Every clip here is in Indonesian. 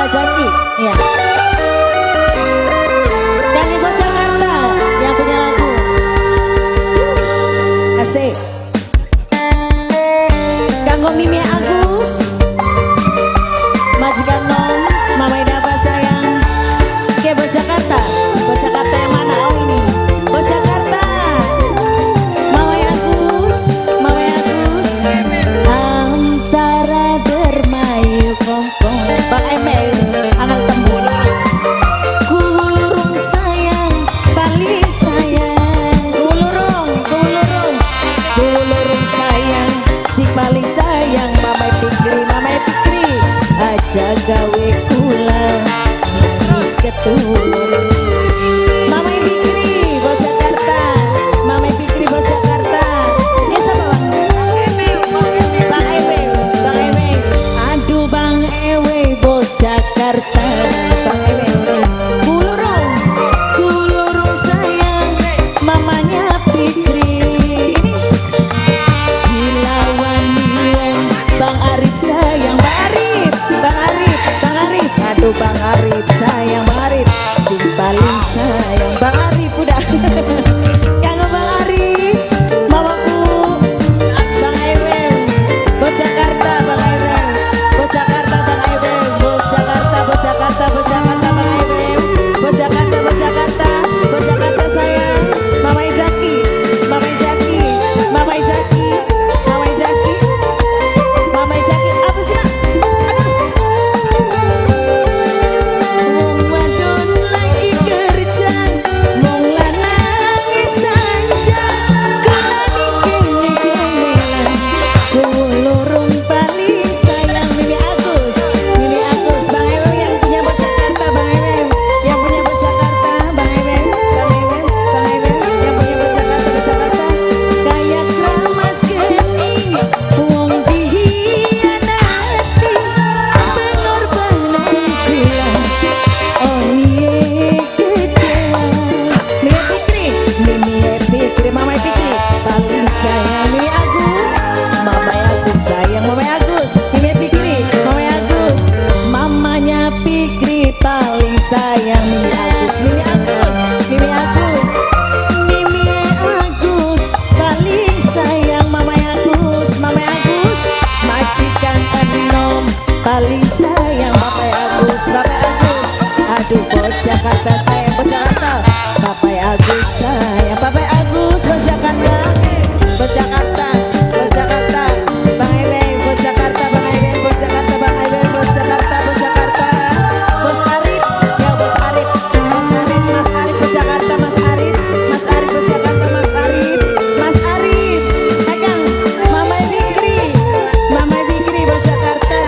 Jaki, ya. Kami buat Jakarta yang punya lagu. Asik. Kanggo Mimi Agus, majikan Nom, Mama Ida Abah sayang. Oke, buat Jakarta yang mana? Oh ini, buat Jakarta. Mama Agus, antara dermayu kongkong. Bang Emel, angkat tembul. Kulurung sayang, bali sayang. Kulurung sayang, si paling sayang. Mama Fikri, aja gawe kula terus ketulung. Mama Fikri, bos Jakarta. Mama Fikri, bos Jakarta. Ini siapa bang? Bang Ewe. Aduh Bang Ewe, bos Jakarta. Bang Ewe. Kulurung sayang, mamanya Fikri. Dilawan Bang Arif sayang, Bang Arif. Aduh Bang Arif sayang, Bang Arif. Si paling sayang, Bang Arif udah. Kangen Bang Arif, mamaku. Bang Ewe, bos Jakarta, Bang Ewe. Bos Jakarta, Bang Ewe. Bos Jakarta, Bang Ewe. Bos Jakarta sayang. Mama Jaki. Apa sih nak? Wadon lagi kerja, mong lanang sanja, kelani kene-kenelan, kulurung paling sayang. Mimi Agus, Bang Ewe yang punya bos Jakarta, Bang Ewe yang punya bos Jakarta, Bang Ewe yang punya bos Jakarta, kayak keramas geni, wong dihianati, pengorbanan kula, oh iye kecewa. Mimi Fikri, Mama Fikri, paling sayang Mimi Agus, Mama Agus sayang, Mama Agus, Mimi Fikri, Mama Agus, mamanya Fikri paling sayang Mimi Agus, Mimi Agus paling sayang Mama Agus, majikan Enom paling sayang Bapak Agus. Aduh bos Jakarta sayang, bos Jakarta. Bapak Agus sayang, Bapak Agus, bos Jakarta. Bang Ewe, bos Jakarta, Bang Ewe, bos Jakarta. Bos Arif, ya bos Arif, Mas Arif, bos Jakarta, Mas Arif, bos Jakarta, Mas Arif. Pegang Mama Fikri, bos Jakarta,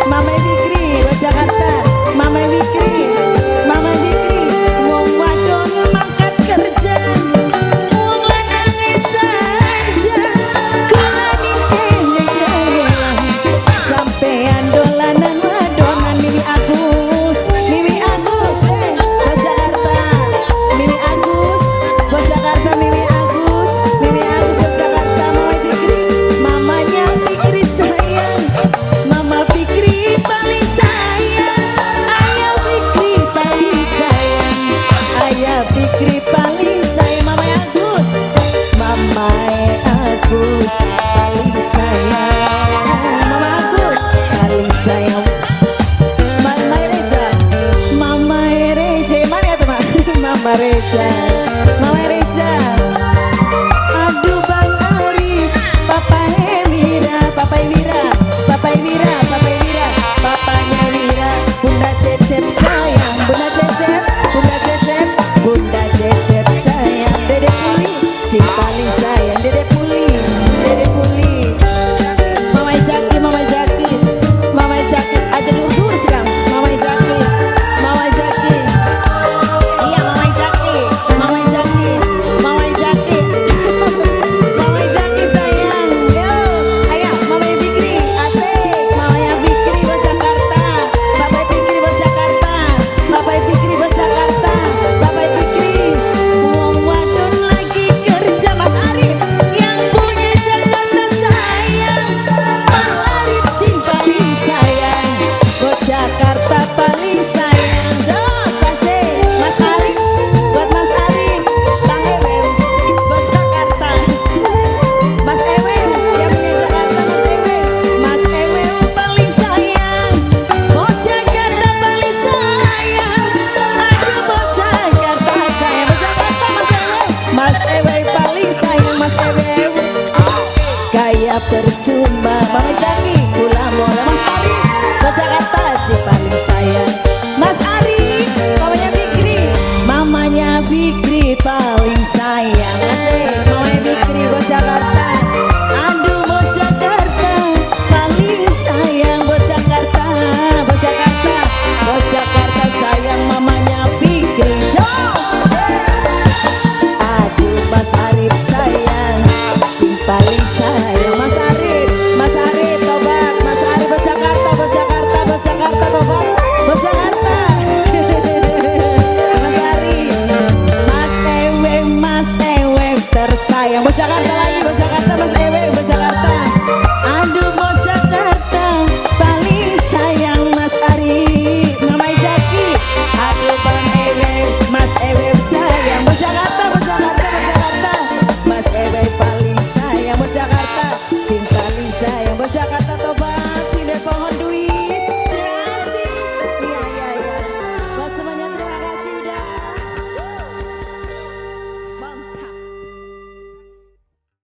Mama Fikri, bos Jakarta, Mama Fikri, kayak percuma. Mama Jaki kula mola Mas Ari ke Jakarta si paling sayang. Mas Ari mamanya Fikri, mamanya Fikri paling sayang. Asik mamanya Fikri ke Jakarta. Aduh mau Jakarta paling sayang, mau Jakarta, mau Jakarta, mau Jakarta sayang mamanya Fikri. Aduh Mas Arif sayang, si paling sayang. Mas Arif, Mas Arif tobat, Mas Arif ke Jakarta, ke Jakarta, ke Jakarta tobat, ke Jakarta. Mas Arif, Mas Ewe tersayang, ke Jakarta.